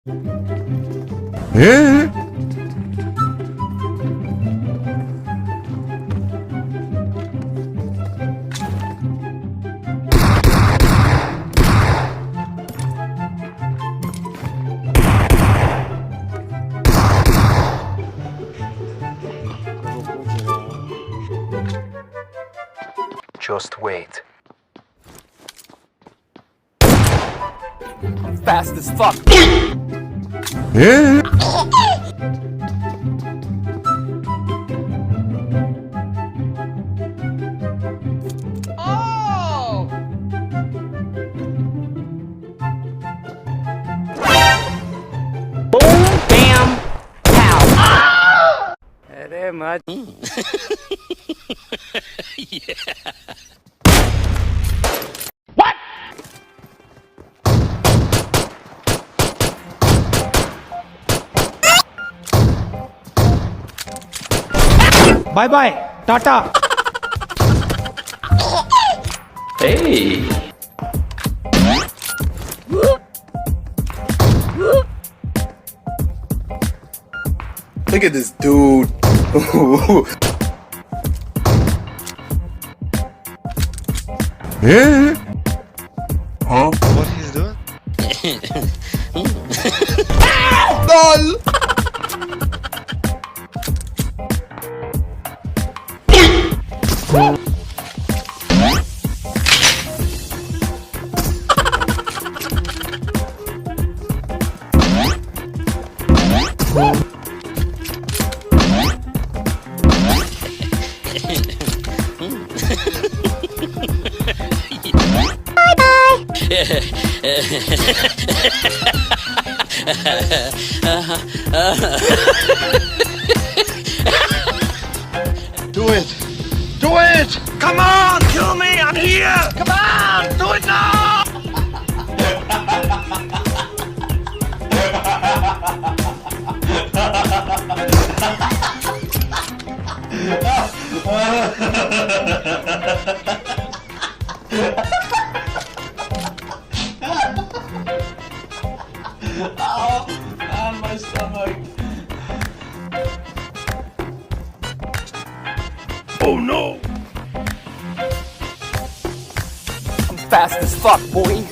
Just wait. I'm fast as fuck. Oh! Boom, bam, pow. Very much. Yeah. Bye bye, Tata. Hey! Look at this dude. Huh? What he's doing? LOL. Do it! Do it! Come on! Kill me! I'm here! Come on! Do it now! Oh, my stomach. Oh no! I'm fast as fuck, boy.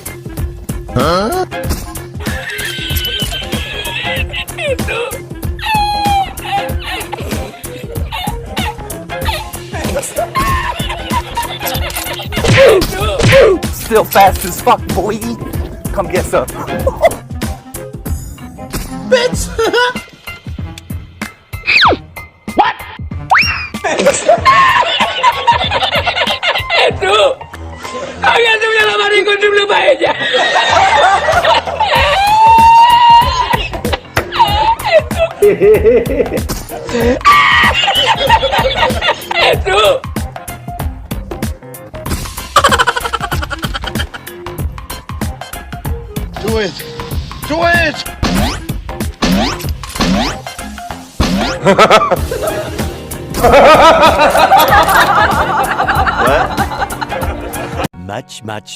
Still fast as fuck, boy. Come get some. Bitch! Itu, kalian tuh yang lamarin kunci belum aja. Itu. Do it! Do it!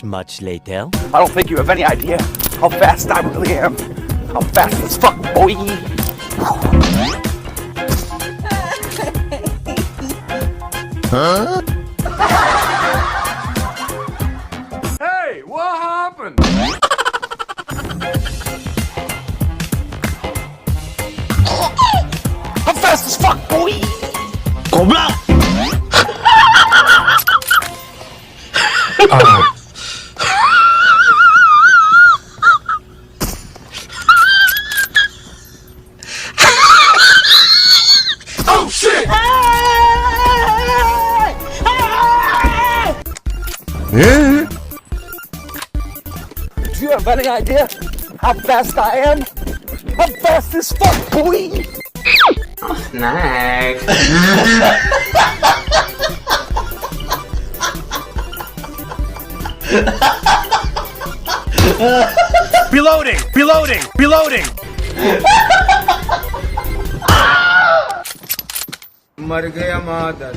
Much later. I don't think you have any idea how fast I really am. I'm fast as fuck, boy. Hey, what happened? I'm fast as fuck, boy. Goblok! Oh shit! Do you have any idea how fast I am? I'm fast as fuck, boy. Nice. Reloading! Reloading! Reloading! मर गया मादर